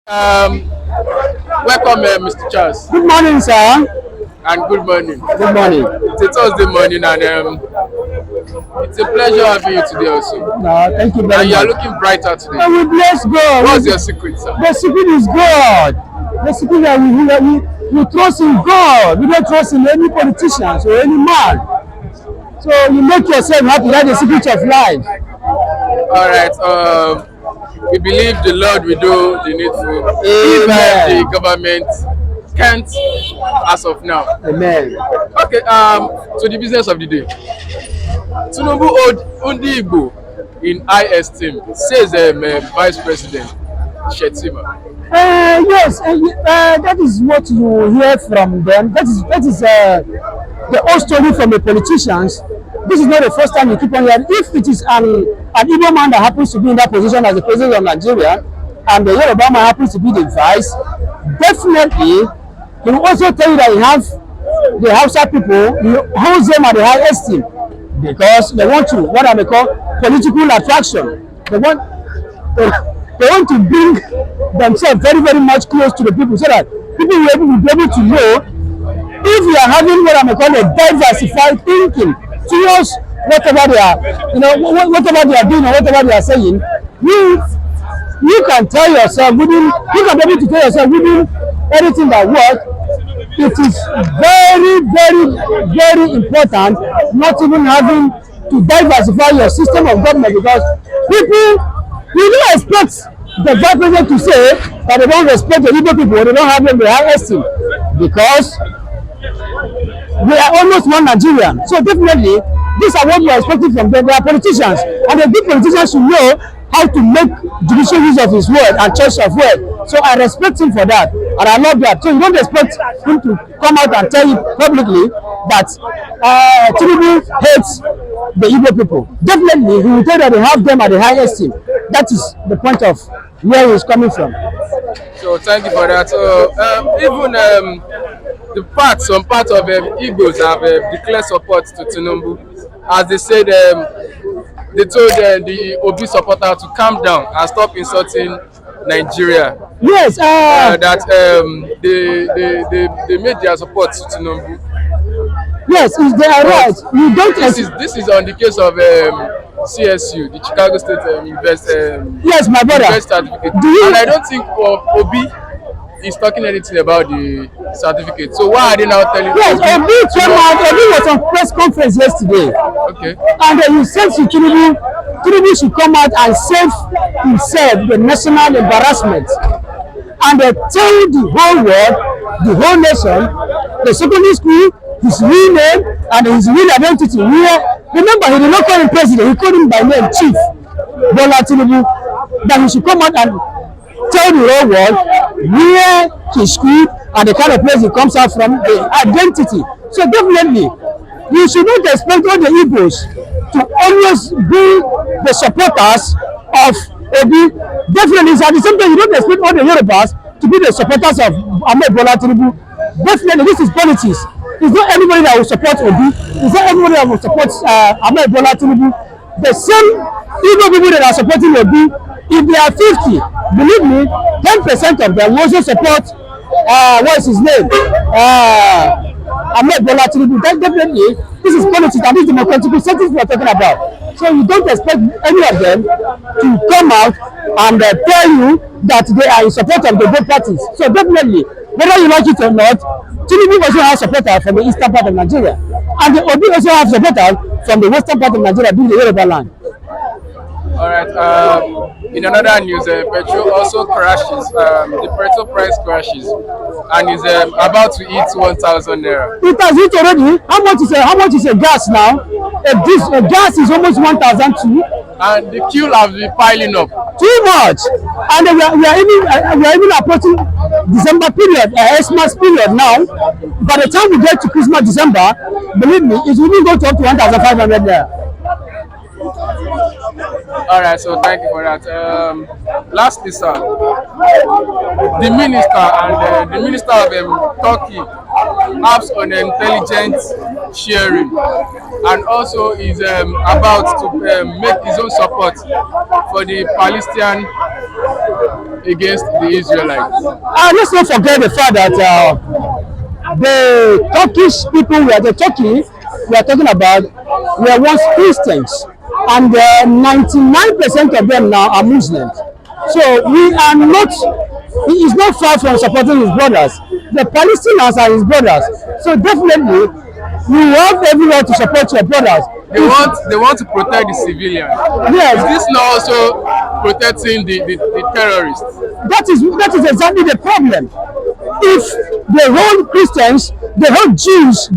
Um, Welcome, Mr. Charles, Good morning, sir. and good morning. Good morning. It's a Thursday morning, and it's a pleasure having you today also. No, thank you very And you are much. looking brighter today. And we bless God. What's your secret, sir? The secret is God. The secret that we trust in God. We don't trust in any politicians or any man. So you make yourself happy. That's the secret of life. All right. We believe the Lord will do the needful, even Amen. if the government can't as of now. Amen. Okay. So the business of the day. Tinubu owed Ndigbo in high esteem, says Vice President Shettima. Yes, that is what you hear from them. That is the old story from the politicians. This is not the first time you keep on hearing. If it is an Igbo man that happens to be in that position as the president of Nigeria, and the Yoruba man happens to be the vice, definitely he will also tell you that he have the Hausa people, he holds them at the high esteem because they want to what I may call political attraction. They want to bring themselves very, very much close to the people so that people will be able to know if you are having what I may call a diversified thinking towards whatever they are, whatever they are doing or whatever they are saying. You can tell yourself you can be able to tell yourself within anything that works. It is very, very, very important not even having to diversify your system of government because people, you don't expect the vice president to say that they don't respect the Igbo people, they don't have them the high esteem because we are almost one Nigerian. So definitely, these are what we are expecting from them. They are politicians, and the good politicians should know how to make judicial use of his word and choice of word. So I respect him for that, and I love that. So you don't expect him to come out and tell you publicly that Tinubu hates the Igbo people. Definitely, he will tell that they have them at the highest esteem. That is the point of where he is coming from. So thank you for that. So even some part of Igbos have declared support to Tinubu, as they said they told the Obi supporter to calm down and stop insulting Nigeria. Yes. That they made their support to Tinubu. Yes, if they are right. You don't. This is on the case of CSU, the Chicago State Yes, my brother. University certificate. And I don't think Obi is talking anything about the certificate. So why are they now telling? Yes, Obi came out. Obi was on press conference yesterday. Okay. And you said to Tinubu should come out and save himself the national embarrassment. And they tell the whole world, the whole nation, the secondary school, his real name and his real identity. Remember, he did not call him president, he called him by name, Chief Bola Tinubu, that he should come out and tell the whole world where his school and the kind of place he comes out from, the identity. So definitely, you should not expect all the Igbos to always be the supporters of Obi. Definitely, at the same time, you don't expect all the Yorubas to be the supporters of Ahmed Bola Tinubu. Definitely, this is politics. It's not everybody that will support Obi. It's not everybody that will support Ahmed Bola Tinubu. The same Igbo people that are supporting Obi, if they are 50, believe me, 10% of them will also support, what is his name? Ahmed Bola Tinubu. Definitely, this is politics and this is democratic settings we are talking about. So you don't expect any of them to come out and tell you that they are in support of the both parties. So definitely, whether you like it or not, Tinubu also has supporters from the eastern part of Nigeria, and the Obi also have supporters from the western part of Nigeria, being the Yoruba land. All right. In another news, petrol also crashes. The petrol price crashes, and is about to hit 1,000 naira. It has hit already. How much is a gas now? A gas is almost 1,002. And the queue has been piling up. Too much. And we are even approaching December period, Xmas period now. By the time we get to Christmas, December, believe me, it will even go to up to 1,500 naira. All right, so thank you for that. Lastly, sir, the minister of Turkey apps on intelligence sharing, and also is about to make his own support for the against the Israelites? Let's not forget the fact that the Turkish people the Turkey we are talking about were once Christians, and 99% of them now are Muslims. So we are not, he is not far from supporting his brothers. The Palestinians are his brothers. So definitely, you have every right to support your brothers. They want to protect the civilians. Yes. Is this not also protecting the terrorists? That is exactly the problem. If the whole Christians, the whole Jews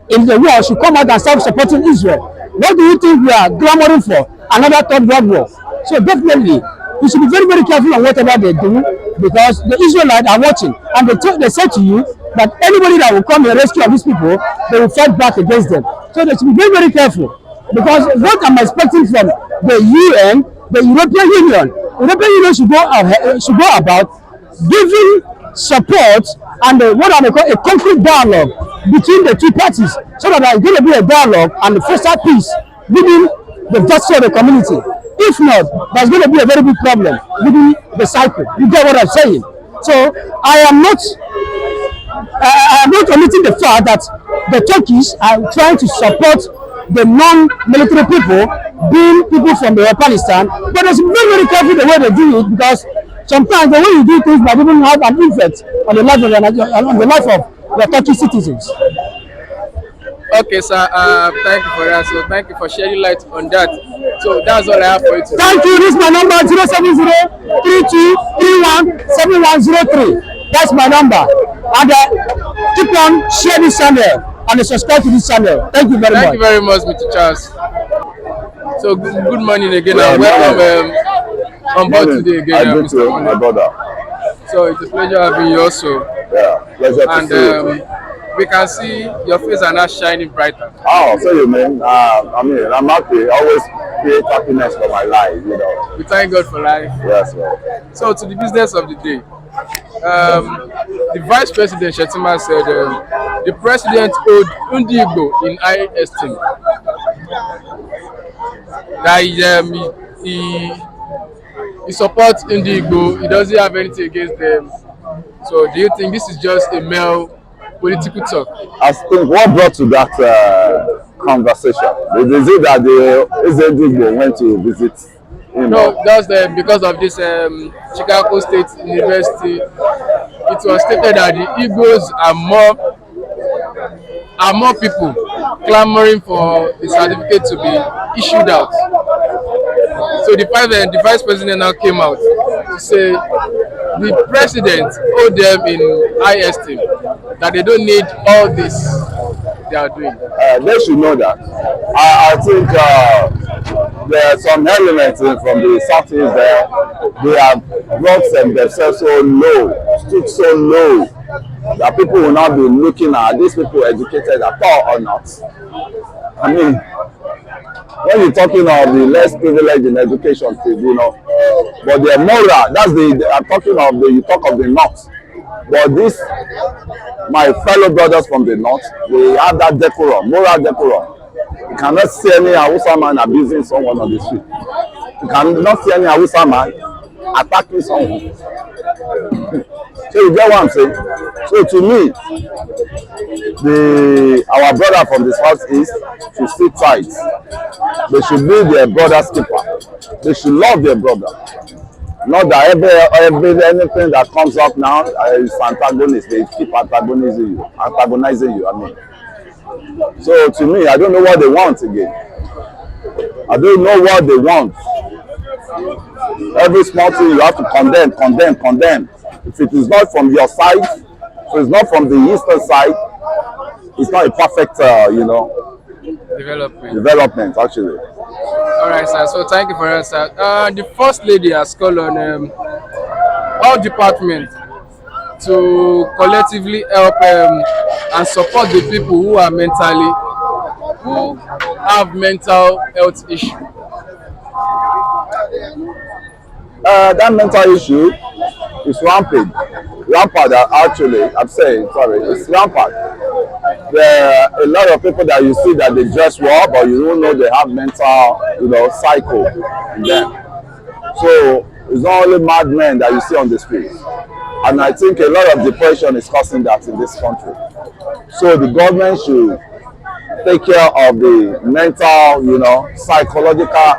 in the world should come out and start supporting Israel, what do you think we are clamoring for? Another third world war. So definitely, you should be very, very careful on whatever they do, because the Israelites are watching, and they said to you that anybody that will come and rescue these people, they will fight back against them. So they should be very, very careful, because what I'm expecting from the UN, the European Union should go about giving support and what I call a concrete dialogue between the two parties, so that there is going to be a dialogue and foster peace within the vessel of the community. If not, there's going to be a very big problem within the cycle. You get what I'm saying? So I am not omitting the fact that the Turkish are trying to support the non-military people, being people from the Palestine, but it's very, very careful the way they do it, because sometimes the way you do things might even have an effect on the life of the Turkish citizens. Okay, sir. Thank you for that. So thank you for shedding light on that. So that's all I have for you today. Thank you. This is my number 070-3231-7103. That's my number. And keep on sharing this channel and subscribe to this channel. Thank you very much. Thank you very much, Mr. Charles. So good morning again, and welcome on board today again, Mr. My brother. So it's a pleasure having you also. Yeah, pleasure to see you. We can see your face are now shining brighter. Oh, so you mean? I'm happy. Always create happiness for my life, you know. We thank God for life. Yes, sir. So to the business of the day. The Vice President Shettima said the President owed Ndigbo in high esteem. That he supports Ndigbo. He doesn't have anything against them. So do you think this is just a mere political talk? I think what brought to that conversation is it that the Ndigbo went to visit him? No, that's because of this Chicago State University. It was stated that the Igbos are more people clamoring for the certificate to be issued out. So the vice president now came out to say the president owed them in high esteem, that they don't need all this they are doing. They should know that. I think there are some elements from the southeast there. They have brought themselves so low, stood so low, that people will not be looking at these people educated at all or not. I mean, when you're talking of the less privileged in education, you know, but the moral, I'm talking of you talk of the north. But this, my fellow brothers from the north, they have that decorum, moral decorum. You cannot see any Hausa man abusing someone on the street. You cannot see any Hausa man attacking someone. So you get what I'm saying? So to me, our brother from the southeast should sit tight. They should be their brother's keeper. They should love their brother. Not that anything that comes up now is antagonist. They keep antagonizing you. I mean. So to me, I don't know what they want again. I don't know what they want. Every small thing you have to condemn. If it is not from your side, if it's not from the eastern side, it's not a perfect, development actually. All right, sir. So thank you for that, sir. The First Lady has called on all departments to collectively help and support the people who have mental health issues. That mental issue is rampant. Actually, I'm saying, sorry, it's rampant. There are a lot of people that you see that they dress well, but you don't know they have mental, cycle in them. So It's not only madmen that you see on the streets. And I think a lot of depression is causing that in this country. So the government should take care of the mental, psychological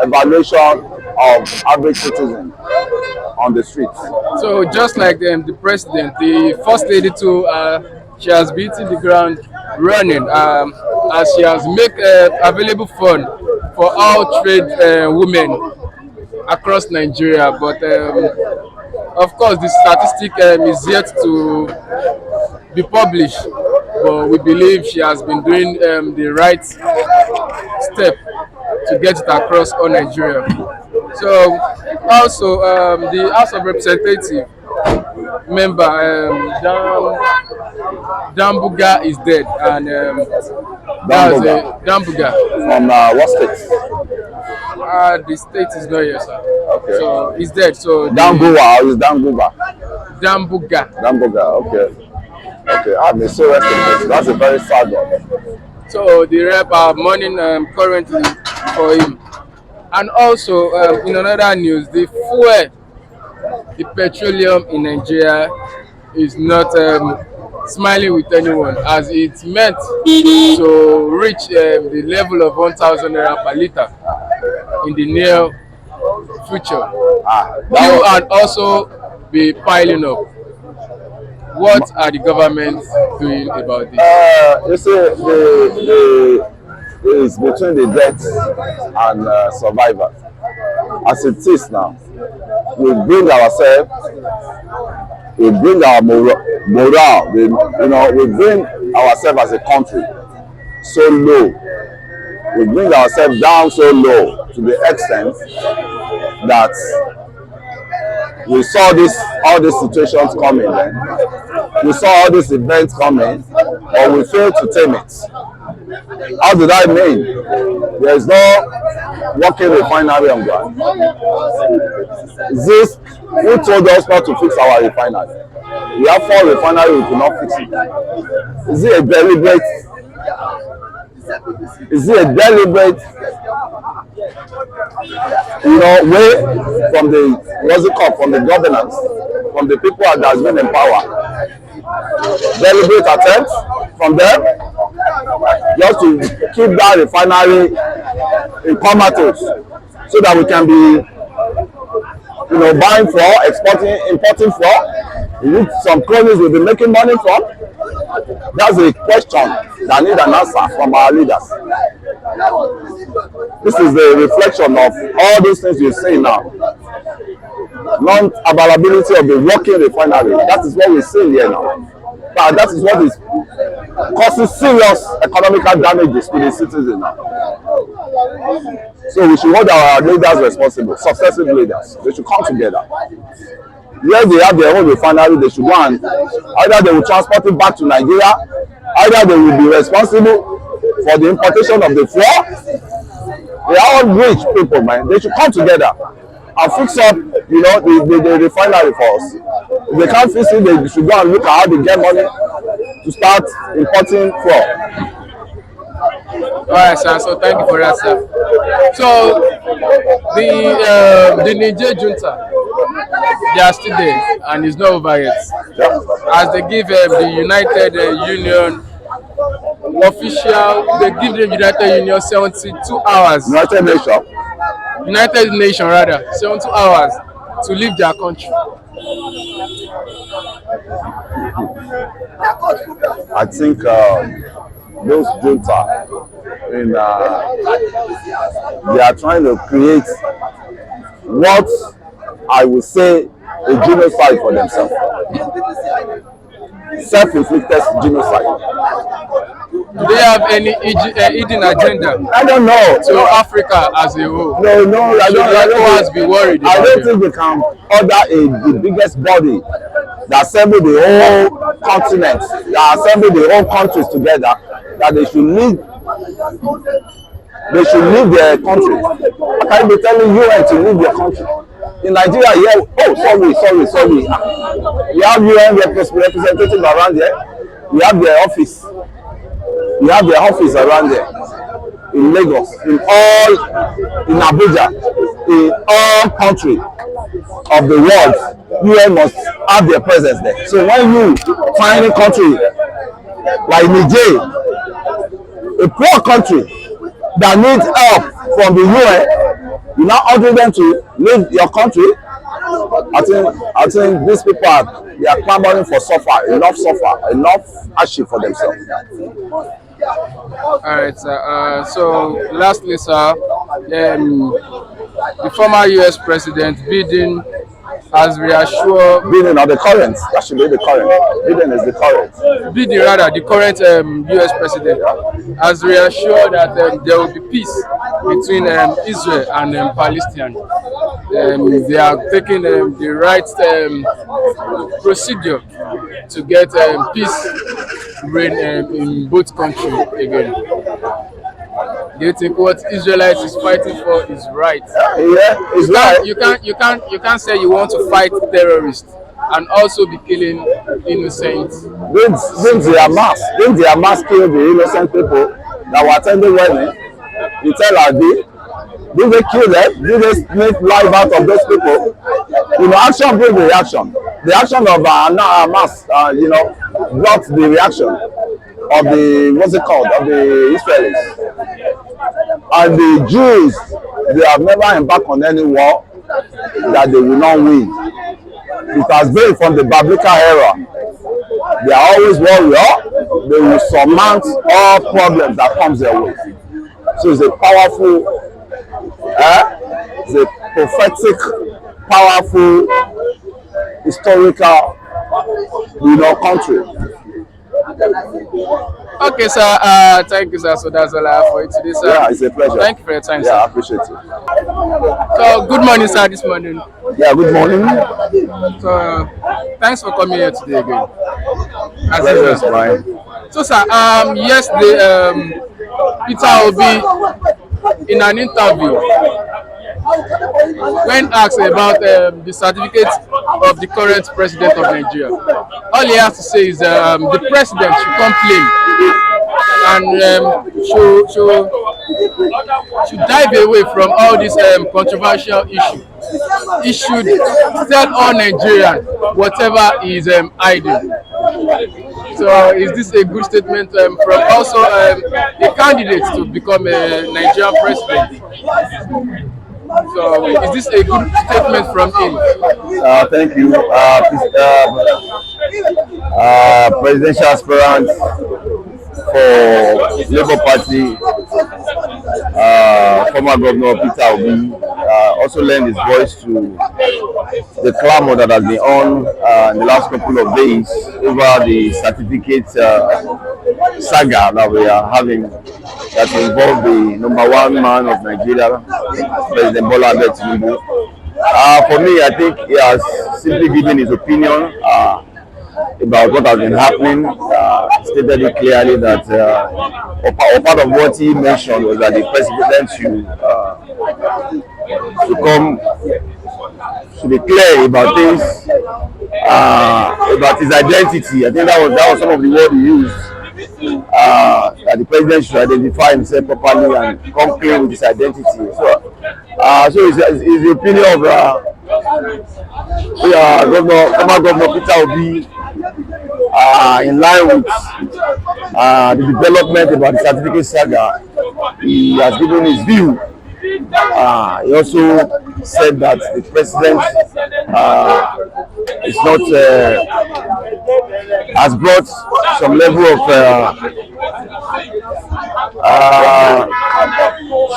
evaluation of average citizen on the streets. So just like the president, the first lady too, she has been hitting the ground running, as she has make available fund for all trade women across Nigeria. But of course, the statistic is yet to be published. But we believe she has been doing the right step to get it across all Nigeria. So also the House of Representatives member Dambuga is dead, and that's Dambuga. From what state? The state is not here, sir. Okay. So he's dead. So Dambuga or is Dambuga? Dambuga. Dambuga, okay. Okay, I'm so rest in peace. That's a very sad one. So the rep are mourning currently for him. And also in another news, the fuel, the petroleum in Nigeria is not smiling with anyone, as it's meant to reach the level of 1,000 naira per liter in the near future. Fuel and also be piling up. What are the governments doing about this? You see, it's between the dead and survivors. As it is now, we bring ourselves, we bring our morale, we bring ourselves as a country so low. We bring ourselves down so low to the extent that we saw all these situations coming then. We saw all these events coming, but we failed to tame it. How did I mean? There is no working refinery on ground. Who told us not to fix our refinery? We have 4 refineries, we could not fix it. Is it a deliberate way from the governance, from the people that has been in power? Deliberate attempt from them just to keep that refinery in comatose so that we can be buying fuel, importing fuel. Some cronies will be making money from. That's a question that needs an answer from our leaders. This is the reflection of all these things you see now. Non-availability of the working refinery. That is what we see here now. But that is what is causing serious economical damages to the citizens now. So we should hold our leaders responsible, successive leaders. They should come together. Yes, they have their own refinery, they should go and either they will transport it back to Nigeria, either they will be responsible for the importation of the fuel. They are all rich people, man. They should come together and fix up, the refinery for us. If they can't fix it, they should go and look at how they get money to start importing fuel. All right, sir. So thank you for that, sir. So the Niger junta, they are still there, and it's not over yet. As they give the United Union official, they give the United Union 72 hours. United Nation rather, 72 hours to leave their country. I think those junta, they are trying to create what I would say a genocide for themselves. Self-inflicted genocide. Do they have any hidden agenda? I don't know. To Africa as a whole? No, I don't be worried. I don't think they can order the biggest body that assemble the whole continent, that assemble the whole countries together, that they should leave their country. I can't be telling UN to leave their country. In Nigeria, sorry. We have UN representatives around there. We have their office. Around there. in Lagos, in Abuja, in all country of the world, UN must have their presence there. So when you find a country like Niger, a poor country that needs help from the UN, you now order them to leave your country. I think these people they are clamoring for suffer, enough hardship for themselves. All right, sir. So lastly, sir, the former U.S. President Biden has reassured. Biden or the current, that should be the current. Biden is the current. Biden, rather, the current U.S. president, has reassured that there will be peace between Israel and Palestine. They are taking the right procedure to get peace reign in both countries again. Do you think what Israelites is fighting for is right? Yeah, it's right. You can't say you want to fight terrorists and also be killing innocents. Didn't the Hamas kill the innocent people that were attending wedding in Tel Aviv? Did they kill them? Did they make life out of those people? You know, action brings the reaction. The action of Hamas, brought the reaction of the Israelis. And the Jews, they have never embarked on any war that they will not win. It has been from the biblical era. They are always warrior. They will surmount all problems that comes their way. So it's a powerful, it's a prophetic, powerful, historical, country. Okay, sir. Thank you, sir. So that's all I have for you today, sir. Yeah, it's a pleasure. Thank you for your time, Yeah, sir. I appreciate it. So, good morning, sir. This morning. Yeah, good morning. So, thanks for coming here today again. Pleasure is mine. So, sir. Yesterday, Peter Obi, in an interview, when asked about the certificate of the current president of Nigeria, all he has to say is the president should complain and should dive away from all this controversial issue. He should tell all Nigerians whatever he is hiding. So is this a good statement from also a candidate to become a Nigerian president? So is this a good statement from him? Thank you. Presidential aspirant for Labour Party, former Governor Peter Obi, also lent his voice to the clamor that has been on in the last couple of days over the certificate saga that we are having that involved the #1 man of Nigeria, President Bola Tinubu. For me, I think he has simply given his opinion about what has been happening. Stated it clearly that part of what he mentioned was that the president should be clear about things, about his identity. I think that was some of the word he used. That the president should identify himself properly and come clean with his identity. So it's the opinion of former Governor Peter Obi, in line with the development about the certificate saga. He has given his view. He also said that the president is not has brought some level of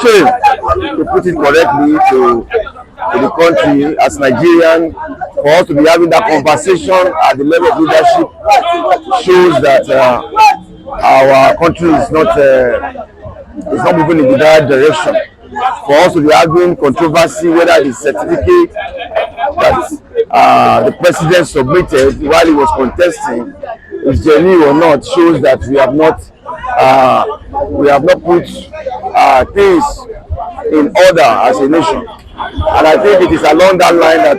shame, to put it correctly, to the country as Nigerian. For us to be having that conversation at the level of leadership shows that our country is not moving in the right direction. For us to be having controversy whether the certificate that the president submitted while he was contesting is genuine or not shows that we have not put things in order as a nation. And I think it is along that line that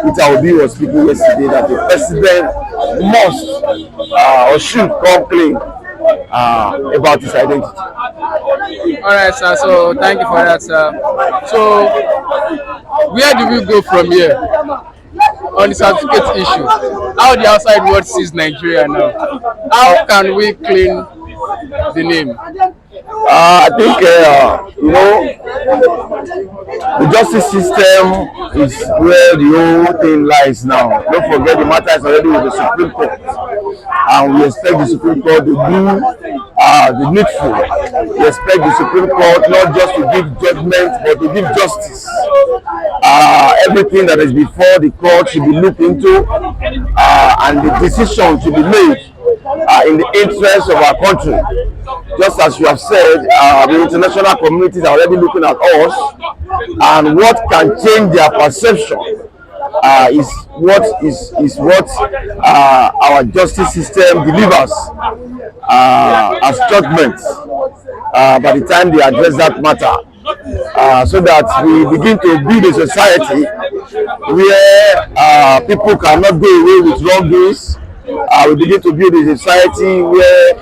Peter Obi was speaking yesterday, that the president must or should come clean about his identity. All right, sir. So thank you for that, sir. So where do we go from here on the certificate issue? How the outside world sees Nigeria now? How can we clean the name? I think the justice system is where the whole thing lies now. Don't forget the matter is already with the Supreme Court, and we expect the Supreme Court to do the needful. We expect the Supreme Court not just to give judgment but to give justice. Everything that is before the court should be looked into, and the decision should be made in the interest of our country. Just as you have said, the international communities are already looking at us, and what can change their perception is what our justice system delivers as judgments by the time they address that matter, so that we begin to build a society where people cannot go away with wrongdoings. We begin to build a society where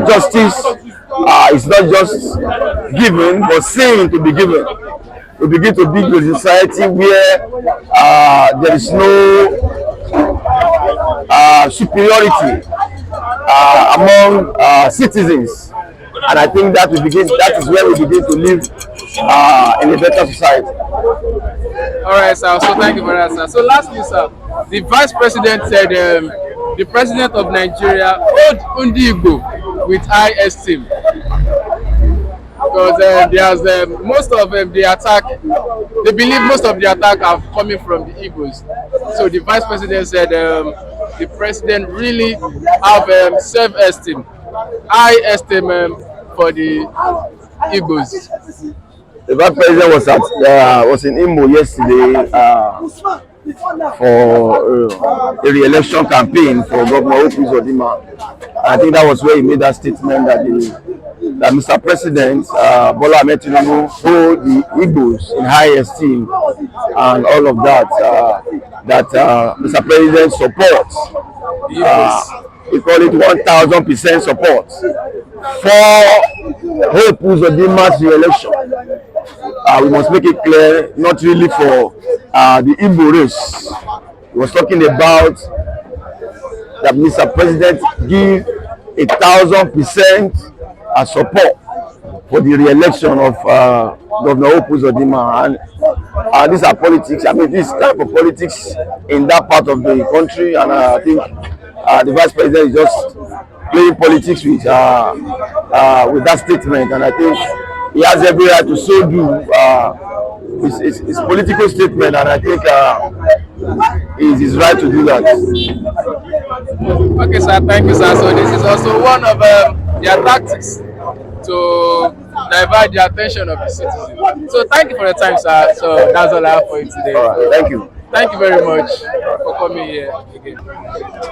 justice is not just given but seen to be given. We begin to build a society where there is no superiority among citizens, and I think that is where we begin to live in a better society. All right, sir. So thank you for that, sir. So lastly, sir, the vice president said the president of Nigeria owed Ndigbo with high esteem because there's most of the attack. They believe most of the attack are coming from the Igbos. So the vice president said the president really have self-esteem, high esteem for the Igbos. The vice president was in Imo yesterday for a re-election campaign for Governor Shettima. I think that was where he made that statement that Mr. President Bola Ahmed Tinubu hold the Igbos in high esteem and all of that. That Mr. President supports. We call it 1,000% support for Hope Uzodima's re-election. We must make it clear, not really for the Igbo race. He was talking about that Mr. President give 1,000% support for the re-election of Governor Hope Uzodima, and these are politics. I mean, this type of politics in that part of the country, and I think the vice president is just playing politics with that statement, and I think he has every right to so do. It's political statement, and I think it's his right to do that. Okay, sir. Thank you, sir. So this is also one of their tactics to divert the attention of the citizens. So thank you for the time, sir. So that's all I have for you today. All right, thank you. Thank you very much for coming here again.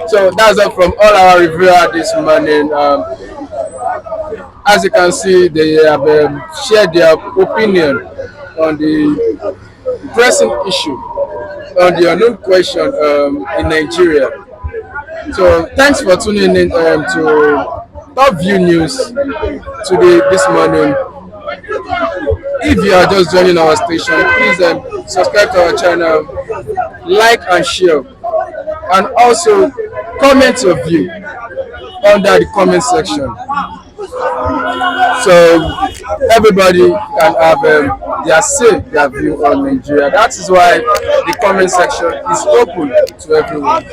So that's all from all our reviewers this morning. As you can see, they have shared their opinion on the pressing issue, on the unknown question in Nigeria. So thanks for tuning in to Top View News today, this morning. If you are just joining our station, please subscribe to our channel, like and share, and also comment your view under the comment section, so everybody can have their view on Nigeria. That is why the comment section is open to everyone.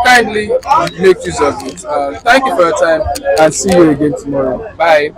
Kindly make use of it. Thank you for your time, and see you again tomorrow. Bye.